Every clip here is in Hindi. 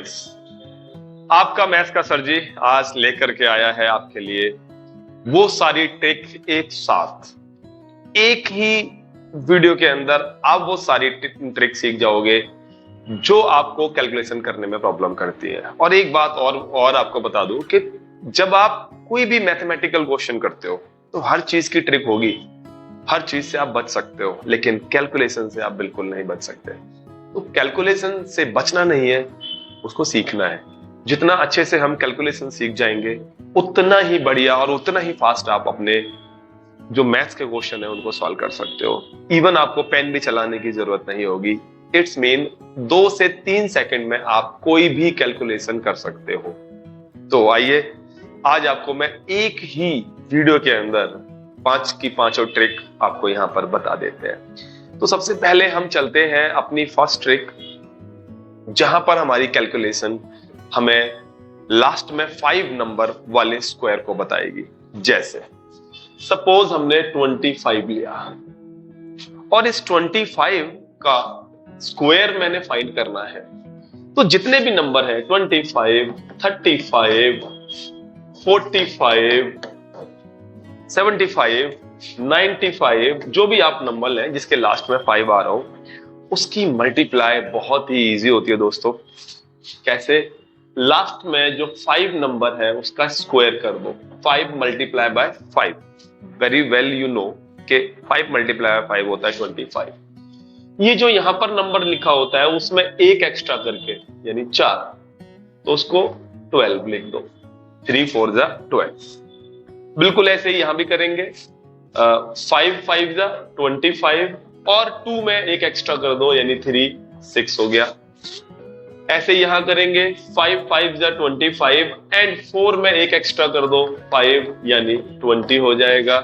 स्टूडेंट्स, आपका मैथ्स का सर जी आज लेकर के आया है आपके लिए वो सारी ट्रिक एक साथ एक ही वीडियो के अंदर आप वो सारी ट्रिक सीख जाओगे जो आपको कैलकुलेशन करने में प्रॉब्लम करती है। और एक बात और आपको बता दूं कि जब आप कोई भी मैथमेटिकल क्वेश्चन करते हो तो हर चीज की ट्रिक होगी, हर चीज से आप बच सकते हो, लेकिन कैलकुलेशन से आप बिल्कुल नहीं बच सकते। तो कैलकुलेशन से बचना नहीं है, उसको सीखना है। जितना अच्छे से हम कैलकुलेशन सीख जाएंगे उतना ही बढ़िया और उतना ही फास्ट आप अपने जो मैथ्स के क्वेश्चन है उनको सॉल्व कर सकते हो। इवन आपको पेन भी चलाने की जरूरत नहीं होगी। इट्स मीन 2 से 3 सेकंड में आप कोई भी कैलकुलेशन कर सकते हो। तो आइए आज आपको मैं एक ही वीडियो के अंदर 5 की 5 ट्रिक आपको यहां पर बता देते हैं। तो सबसे पहले हम चलते हैं अपनी फर्स्ट ट्रिक, जहां पर हमारी कैलकुलेशन हमें लास्ट में 5 नंबर वाले स्क्वायर को बताएगी। जैसे सपोज हमने 25 लिया और इस 25 का स्क्वायर मैंने फाइंड करना है। तो जितने भी नंबर हैं 25, 35, 45, 75, 95, जो भी आप नंबर लें जिसके लास्ट में 5 आ रहा हो, उसकी मल्टीप्लाई बहुत ही इजी होती है दोस्तों। कैसे? लास्ट में जो 5 नंबर है उसका स्क्वायर कर दो। 5 multiply by 5, very well you know कि 5 मल्टीप्लाई बाय 5 होता है 25। ये जो यहां पर नंबर लिखा होता है उसमें एक एक्स्ट्रा करके यानी 4, तो उसको 12 लिख दो। 3 4 जा 12। बिल्कुल ऐसे ही यहां भी करेंगे। 5 5 जा 25 और 2 में एक एक्स्ट्रा कर दो यानी 3 6 हो गया। ऐसे यहां करेंगे 5 5 जा 25 एंड 4 में एक एक्स्ट्रा कर दो 5 यानी 20 हो जाएगा।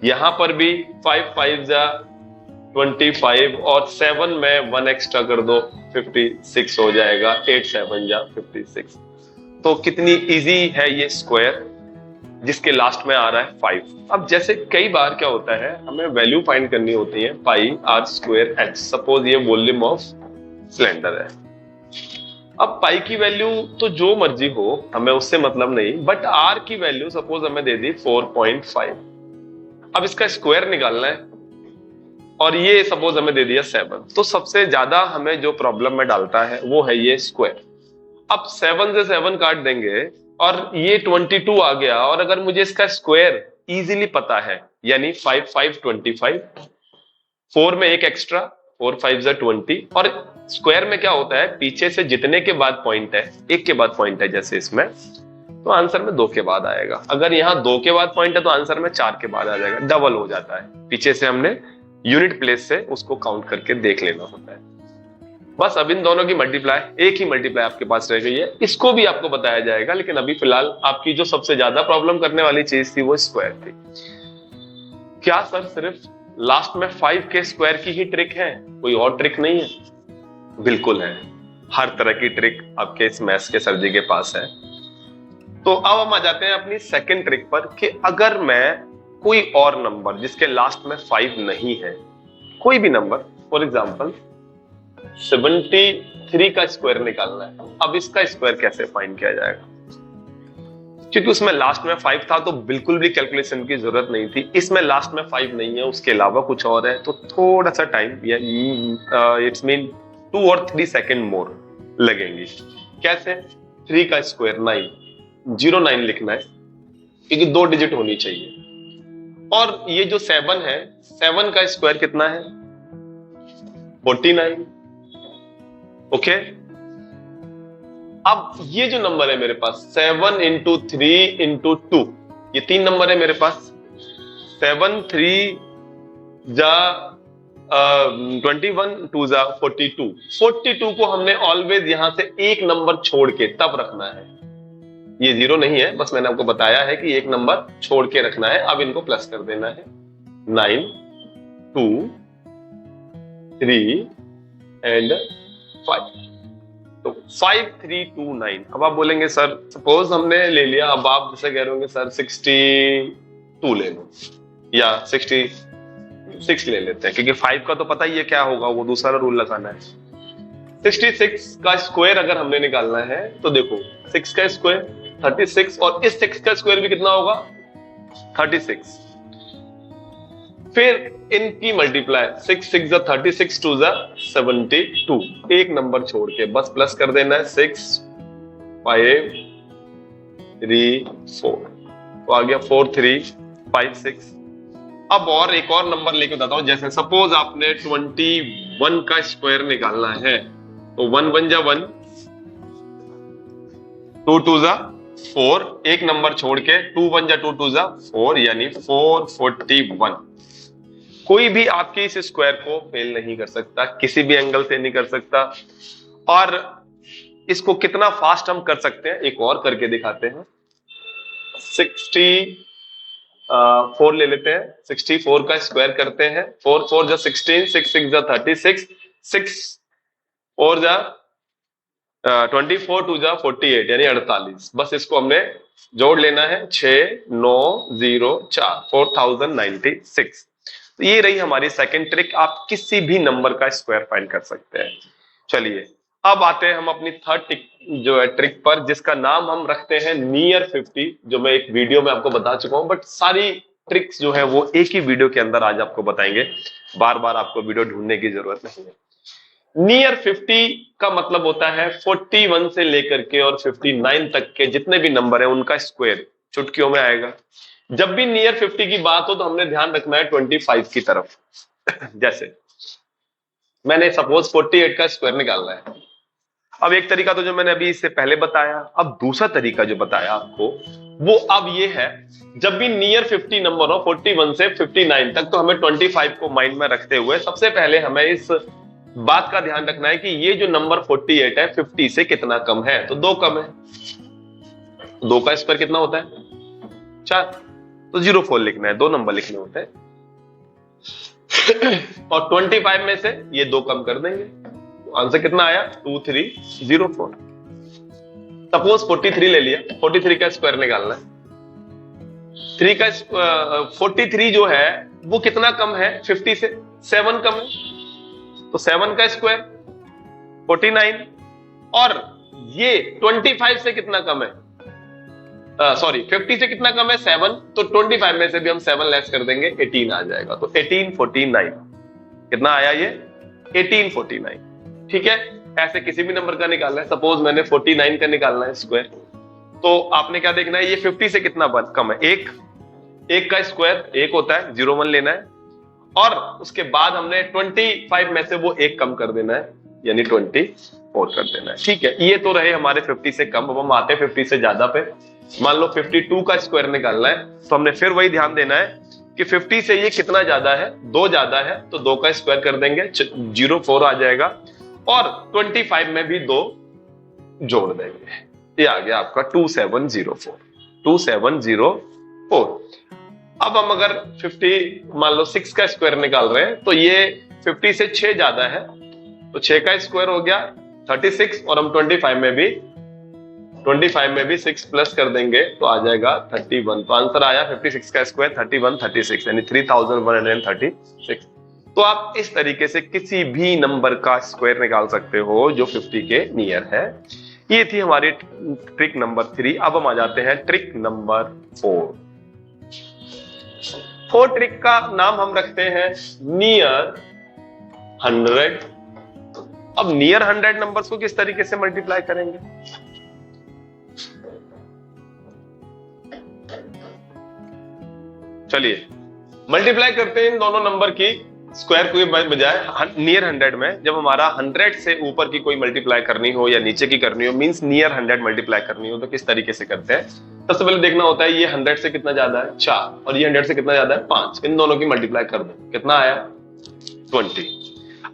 यहां पर भी 5 5 जा 25 और 7 में 1 एक्स्ट्रा कर दो 56 हो जाएगा। 8 7 जा 56। तो कितनी इजी है ये स्क्वायर जिसके लास्ट में आ रहा है 5। अब जैसे कई बार क्या होता है, हमें वैल्यू फाइंड करनी होती है पाई आर स्क्वायर एच। सपोज ये वॉल्यूम ऑफ सिलेंडर है। अब पाई की वैल्यू तो जो मर्जी हो, हमें उससे मतलब नहीं, बट आर की वैल्यू सपोज हमें दे दी 4.5। अब इसका स्क्वायर निकालना है और ये सपोज हमें दे दिया 7। तो सबसे ज्यादा हमें जो प्रॉब्लम में डालता है वो है ये स्क्वायर। अब 7 से 7 काट देंगे और ये 22 आ गया। और अगर मुझे इसका स्क्वायर इजीली पता है यानी 5 5 25, 4 में एक एक्स्ट्रा 4 5 जा 20, और स्क्वायर में क्या होता है पीछे से जितने के बाद पॉइंट है, एक के बाद पॉइंट है जैसे इसमें, तो आंसर में 2 के बाद आएगा। अगर यहां 2 के बाद पॉइंट है तो आंसर में 4 के बाद आ जाएगा। डबल हो जाता है। पीछे से हमने यूनिट प्लेस से उसको काउंट करके देख लेना होता है। बस अब इन दोनों की मल्टीप्लाई, एक ही मल्टीप्लाई आपके पास रह गई है। इसको भी आपको बताया जाएगा, लेकिन अभी फिलहाल आपकी जो सबसे ज्यादा प्रॉब्लम करने वाली चीज थी वो स्क्वायर थी। क्या सर सिर्फ लास्ट में 5 के स्क्वायर की ही ट्रिक है, कोई और ट्रिक नहीं है? बिल्कुल है। हर तरह की ट्रिक आपके इस मैथ्स के सर जी के पास है। तो अब हम आ जाते हैं अपनी सेकंड ट्रिक पर कि अगर मैं कोई और नंबर जिसके लास्ट में 5 नहीं है, कोई भी नंबर, फॉर एग्जांपल 73 का स्क्वायर निकालना है। अब इसका स्क्वायर कैसे फाइंड किया जाएगा? क्योंकि उसमें लास्ट में 5 था तो बिल्कुल भी कैलकुलेशन की जरूरत नहीं थी। इसमें लास्ट में 5 नहीं है, उसके अलावा कुछ और है, तो थोड़ा सा टाइम इट्स मीन 2 और 3 सेकेंड मोर लगेंगी। कैसे? 3 का स्क्वायर 9, 09 लिखना है क्योंकि 2 डिजिट होनी चाहिए। और ये जो 7 है, 7 का स्क्वायर कितना है? 49। ओके। अब ये जो नंबर है मेरे पास 7 इंटू 3 इंटू 2, ये 3 नंबर है मेरे पास। 7 3 जा 21, 2 जा 42। 42 को हमने ऑलवेज यहां से एक नंबर छोड़ के तब रखना है। ये 0 नहीं है, बस मैंने आपको बताया है कि एक नंबर छोड़ के रखना है। अब इनको प्लस कर देना है। 9 2 3 एंड 5। तो 5 3 2 9। अब आप बोलेंगे सर सपोज हमने ले लिया, अब आप जैसे कह रहे होंगे सर 62 ले लो या 66 ले लेते हैं, क्योंकि 5 का तो पता ही है क्या होगा, वो दूसरा रूल लगाना है। 66 का स्क्वायर अगर हमने निकालना है तो देखो 6 का स्क्वायर 36 और इस 6 का स्क्वायर भी कितना होगा 36। फिर इनकी मल्टीप्लाई 6 6 जा 36 2 जा 72, एक नंबर छोड़ के बस प्लस कर देना है 6 5 3 4, तो आ गया 4 3 5 6। अब और एक और नंबर लेके बताता हूं, जैसे सपोज आपने 21 का स्क्वायर निकालना है तो 1 1 जा 1, 2 2 जा 4, एक नंबर छोड़ के 2 1 जा 2 2 जा 4, यानी 441। कोई भी आपके इस स्क्वायर को फेल नहीं कर सकता, किसी भी एंगल से नहीं कर सकता। और इसको कितना फास्ट हम कर सकते हैं एक और करके दिखाते हैं। 64 ले लेते हैं, 64 का स्क्वायर करते हैं, 4 4 जा 16, 6 6 जा 36, 6 4 जा 24, 2 जा 48 यानी 48। बस इसको हमने जोड़ लेना है 6904 4096। तो ये रही हमारी सेकंड ट्रिक, आप किसी भी नंबर का स्क्वायर फाइंड कर सकते हैं। चलिए अब आते हैं हम अपनी थर्ड जो है ट्रिक पर, जिसका नाम हम रखते हैं नियर 50, जो मैं एक वीडियो में आपको बता चुका हूं, बट सारी ट्रिक्स जो है वो एक ही वीडियो के अंदर आज आपको बताएंगे, बार बार आपको वीडियो ढूंढने की जरूरत नहीं है। नियर 50 का मतलब होता है 41 से लेकर के और 59 तक के जितने भी नंबर है उनका स्क्वायर चुटकियों में आएगा। जब भी नियर 50 की बात हो तो हमने ध्यान रखना है 25 की तरफ। जैसे मैंने सपोज 48 का स्क्वायर निकालना है। अब एक तरीका तो जो मैंने अभी इससे पहले बताया, अब दूसरा तरीका जो बताया आपको वो अब ये है, जब भी नियर 50 नंबर हो 41 से 59 तक, तो हमें 25 को माइंड में रखते हुए सबसे पहले हमें इस बात का ध्यान रखना है कि ये जो नंबर 48 है 50 से कितना कम है, तो 2 कम है। 2 का स्क्वायर कितना होता है 4, तो 04 लिखना है, 2 नंबर लिखने होते हैं। और 25 में से ये 2 कम कर देंगे, तो आंसर कितना आया 2304। सपोज 43 ले लिया, 43 का स्क्वायर निकालना है। 3 का 43 जो है वो कितना कम है 50 से, 7 कम है, तो 7 का स्क्वायर 49। और ये 25 से कितना कम है, सॉरी 50 से कितना कम है 7, तो 25 में से भी हम 7 लेस कर देंगे, 18 आ जाएगा, तो 1849 कितना आया ये 1849। ठीक है, ऐसे किसी भी नंबर का निकालना है। सपोज मैंने 49 का निकालना है स्क्वायर, तो आपने क्या देखना है ये 50 से कितना कम है, एक का स्क्वायर 1 होता है, 01 लेना है, और उसके बाद हमने 25 में से वो 1 कम कर देना है, यानी 24 कर देना है। ठीक है, ये तो रहे हमारे 50 से कम। अब हम आते हैं 50 से ज्यादा पे। मान लो 52 का स्क्वायर निकालना है, तो हमने फिर वही ध्यान देना है कि 50 से ये कितना ज्यादा है, 2 ज्यादा है, तो 2 का स्क्वायर कर देंगे, 04 आ जाएगा, और 25 में भी 2 जोड़ देंगे, ये आ गया आपका 2704 2704। अब हम अगर 50 मान लो 6 का स्क्वायर निकाल रहे हैं, तो ये 50 से 6 ज्यादा है, तो 6 का स्क्वायर हो गया 36, और हम 25 में भी 6 प्लस कर देंगे, तो आ जाएगा 31। तो आंसर आया 56 का स्क्वायर 3136, यानी 3136। तो आप इस तरीके से किसी भी नंबर का स्क्वायर निकाल सकते हो जो 50 के नियर है। ये थी हमारी ट्रिक नंबर 3। अब हम आ जाते हैं ट्रिक नंबर 4। 4 ट्रिक का नाम हम रखते हैं नियर 100। अब नियर 100 नंबर्स को किस तरीके से मल्टीप्लाई करेंगे, चलिए मल्टीप्लाई करते हैं इन दोनों नंबर की स्क्वायर को बजाय नियर 100 में। जब हमारा 100 से ऊपर की कोई मल्टीप्लाई करनी हो या नीचे की करनी हो, मींस नियर 100 मल्टीप्लाई करनी हो, तो किस तरीके से करते हैं। सबसे पहले देखना होता है ये 100 से कितना ज्यादा है 4, और ये 100 से कितना ज्यादा है 5, इन दोनों की मल्टीप्लाई कर दो, कितना आया 20।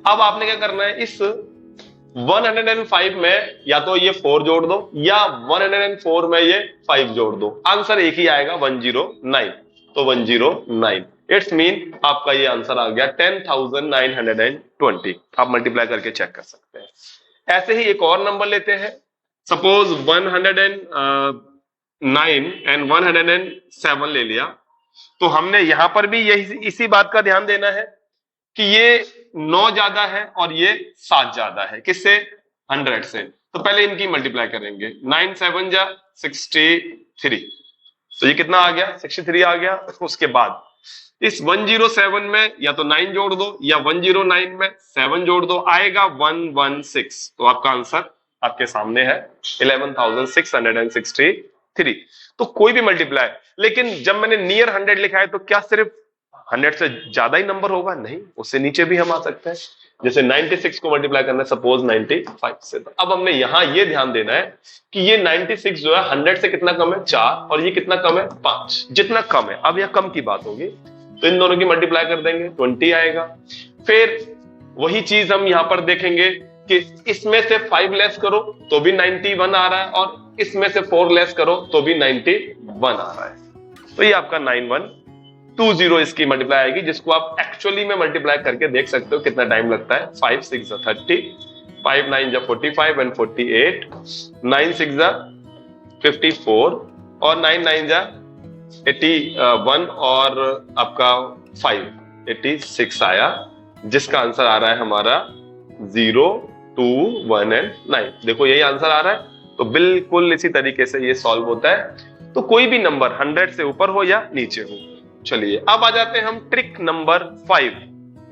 अब आपने क्या करना है, इस 105 में या तो ये 4 जोड़ दो, या 104 में ये 5 जोड़ दो, आंसर एक ही आएगा 109। तो 109 इट्स मीन आपका ये आंसर आ गया 10,920। आप मल्टीप्लाई करके चेक कर सकते हैं। ऐसे ही एक और नंबर लेते हैं, सपोज 109 एंड 107 ले लिया, तो हमने यहां पर भी यही इसी बात का ध्यान देना है कि ये 9 ज्यादा है और ये 7 ज्यादा है, किससे 100 से, तो पहले इनकी मल्टीप्लाई करेंगे। 9 7 जा 63, तो ये कितना आ गया, 63 आ गया। उसके बाद इस 107 में या तो 9 जोड़ दो या 109 में 7 जोड़ दो, आएगा 116। तो आपका आंसर आपके सामने है 11,663। तो कोई भी मल्टीप्लाई, लेकिन जब मैंने नियर 100 लिखा है तो क्या सिर्फ 100 से ज्यादा ही नंबर होगा? नहीं, उससे नीचे भी हम आ सकते हैं। जैसे 96 को मल्टीप्लाई करना है सपोज 95 से, तो अब हमने यहां ये ध्यान देना है कि ये 96 जो है 100 से कितना कम है, 4, और ये कितना कम है, 5। जितना कम है, अब यह कम की बात होगी, तो इन दोनों की मल्टीप्लाई कर देंगे, 20 आएगा। फिर वही चीज हम यहां पर देखेंगे कि इसमें से 5 लेस करो तो भी 91 आ रहा है, और इसमें से 4 लेस करो तो भी 91 आ रहा है। तो ये आपका 9120 इसकी मल्टीप्लाई आएगी, जिसको आप एक्चुअली में मल्टीप्लाई करके देख सकते हो कितना टाइम लगता है। 5 6 30, 5 9 45 एंड 48, 9 6 54 और 9 9 81 और आपका 5 86 आया, जिसका आंसर आ रहा है हमारा 0 2 1 एंड 9। देखो यही आंसर आ रहा है। तो बिल्कुल इसी तरीके से ये सॉल्व होता है। तो कोई भी नंबर 100 से ऊपर हो या नीचे हो। चलिए अब आ जाते हैं हम ट्रिक नंबर 5।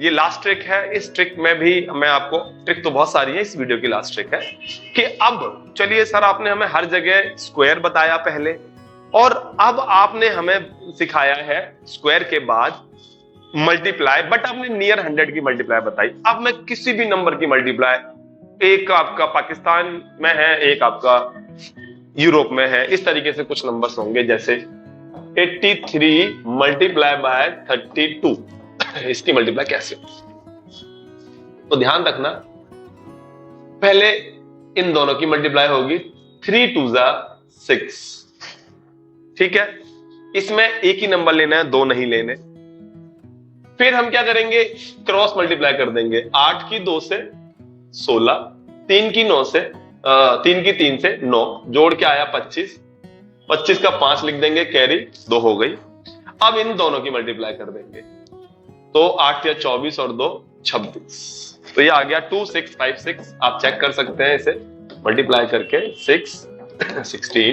ये लास्ट ट्रिक है। इस ट्रिक में भी मैं आपको, ट्रिक तो बहुत सारी है, इस वीडियो की लास्ट ट्रिक है कि अब चलिए सर आपने हमें हर जगह स्क्वायर बताया पहले, और अब आपने हमें सिखाया है स्क्वायर के बाद मल्टीप्लाई, बट आपने नियर 100 की मल्टीप्लाई बताई। अब मैं किसी भी नंबर की मल्टीप्लाई, एक आपका पाकिस्तान में है, एक आपका यूरोप में है, इस तरीके से कुछ नंबर्स होंगे, जैसे 83 मल्टीप्लाई बाय 32, इसकी मल्टीप्लाई कैसे? तो ध्यान रखना, पहले इन दोनों की मल्टीप्लाई होगी 3 2 6, ठीक है। इसमें एक ही नंबर लेना है, दो नहीं लेने। फिर हम क्या करेंगे, क्रॉस मल्टीप्लाई कर देंगे। 8 की 2 से 16, 3 की 9 से 3 की 3 से 9, जोड़ के आया 25, 25 का 5 लिख देंगे, कैरी 2 हो गई। अब इन दोनों की मल्टीप्लाई कर देंगे, तो 8 या 24 और 2 26, तो ये आ गया 2656। आप चेक कर सकते हैं इसे मल्टीप्लाई करके, 6 16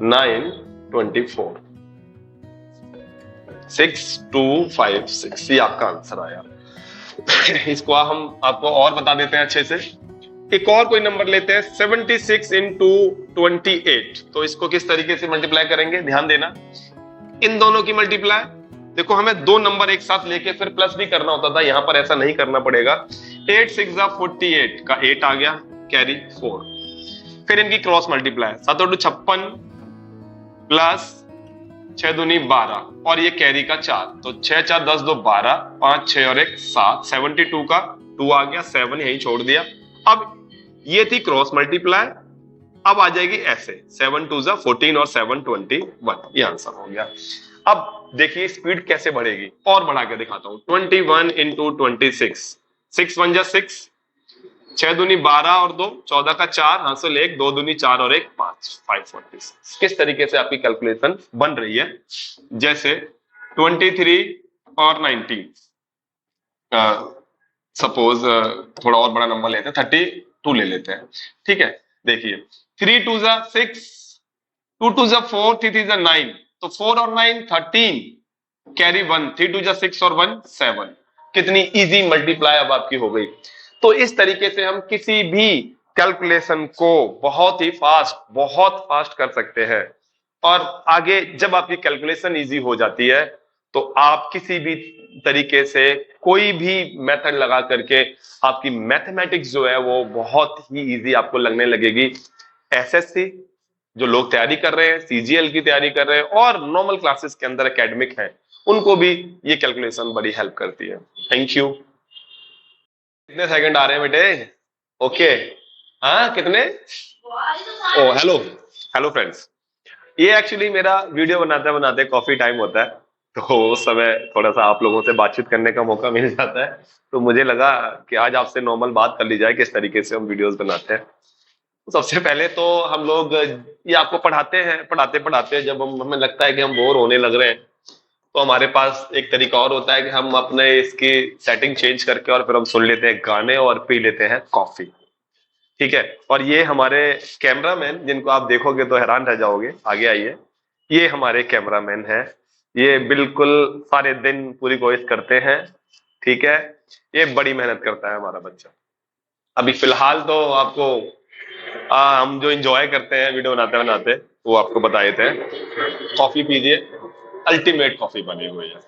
9 24, 6256, ये आपका आंसर आया। इसको हम आपको और बता देते हैं अच्छे से। एक और कोई नंबर लेते हैं, 76 इंटू 28। तो इसको किस तरीके से मल्टीप्लाई करेंगे, ध्यान देना। इन दोनों की मल्टीप्लाई, देखो हमें दो नंबर एक साथ लेके फिर प्लस भी करना होता था, यहां पर ऐसा नहीं करना पड़ेगा। 8 6 48 का 8 आ गया, कैरी 4। फिर इनकी क्रॉस मल्टीप्लाई, 7 2 56 प्लस 6 दूनी 12 और ये कैरी का 4, तो 6 4 10 2 12, 5 6 और 1 7, 72 का 2 आ गया, 7 यहीं छोड़ दिया। अब ये थी क्रॉस मल्टीप्लाई, अब आ जाएगी ऐसे, 7 2 14 और 7 21, ये आंसर हो गया। अब देखिए स्पीड कैसे बढ़ेगी, और बढ़ा के दिखाता हूं। 21 इंटू 26, 6 1 6, 6 दूनी 12 और 2 14 का 4, हासिल 1, 2 दूनी 4 और 1 5, 546। किस तरीके से आपकी कैलकुलेशन बन रही है, जैसे 23 और 19, सपोज थोड़ा और बड़ा नंबर लेते हैं, 32 ले लेते हैं, ठीक है। देखिए 3 2 6, 2 2 4, 3 3 9, तो 4 और 9 13, कैरी 1, 3 2 6 और 1 7। कितनी इजी मल्टीप्लाई अब आपकी हो गई। तो इस तरीके से हम किसी भी कैलकुलेशन को बहुत फास्ट कर सकते हैं। और आगे जब आपकी कैलकुलेशन इजी हो जाती है, तो आप किसी भी तरीके से कोई भी मेथड लगा करके आपकी मैथमेटिक्स जो है वो बहुत ही इजी आपको लगने लगेगी। एसएससी जो लोग तैयारी कर रहे हैं, सीजीएल की तैयारी कर रहे हैं, और नॉर्मल क्लासेस के अंदर एकेडमिक हैं, उनको भी ये कैलकुलेशन बड़ी हेल्प करती है। Thank you. कितने सेकंड आ रहे हैं बेटे? ओके, हाँ कितने? ओ हेलो, हेलो फ्रेंड्स। ये एक्चुअली मेरा वीडियो बनाते बनाते कॉफी टाइम होता है, तो उस समय थोड़ा सा आप लोगों से बातचीत करने का मौका मिल जाता है, तो मुझे लगा कि आज आपसे नॉर्मल बात कर ली जाए किस तरीके से हम वीडियोस बनाते हैं। सबसे पहले तो हम लोग ये आपको पढ़ाते हैं, पढ़ाते जब हमें लगता है कि हम बोर होने लग रहे हैं, तो हमारे पास एक तरीका और होता है कि हम अपने इसकी सेटिंग चेंज करके और फिर हम सुन लेते हैं गाने और पी लेते हैं कॉफी। ठीक है। और ये हमारे कैमरामैन, जिनको आप देखोगे तो हैरान रह जाओगे, आगे आइए। ये हमारे कैमरामैन है। ये बिल्कुल सारे दिन पूरी कोशिश करते हैं। ठीक है। ये बड़ी मेहनत करता है हमारा बच्चा। अभी फिलहाल तो आपको हम जो इंजॉय करते हैं वीडियो बनाते बनाते, वो आपको बता देते हैं। कॉफी पीजिए, अल्टीमेट कॉफी बनी हुई है।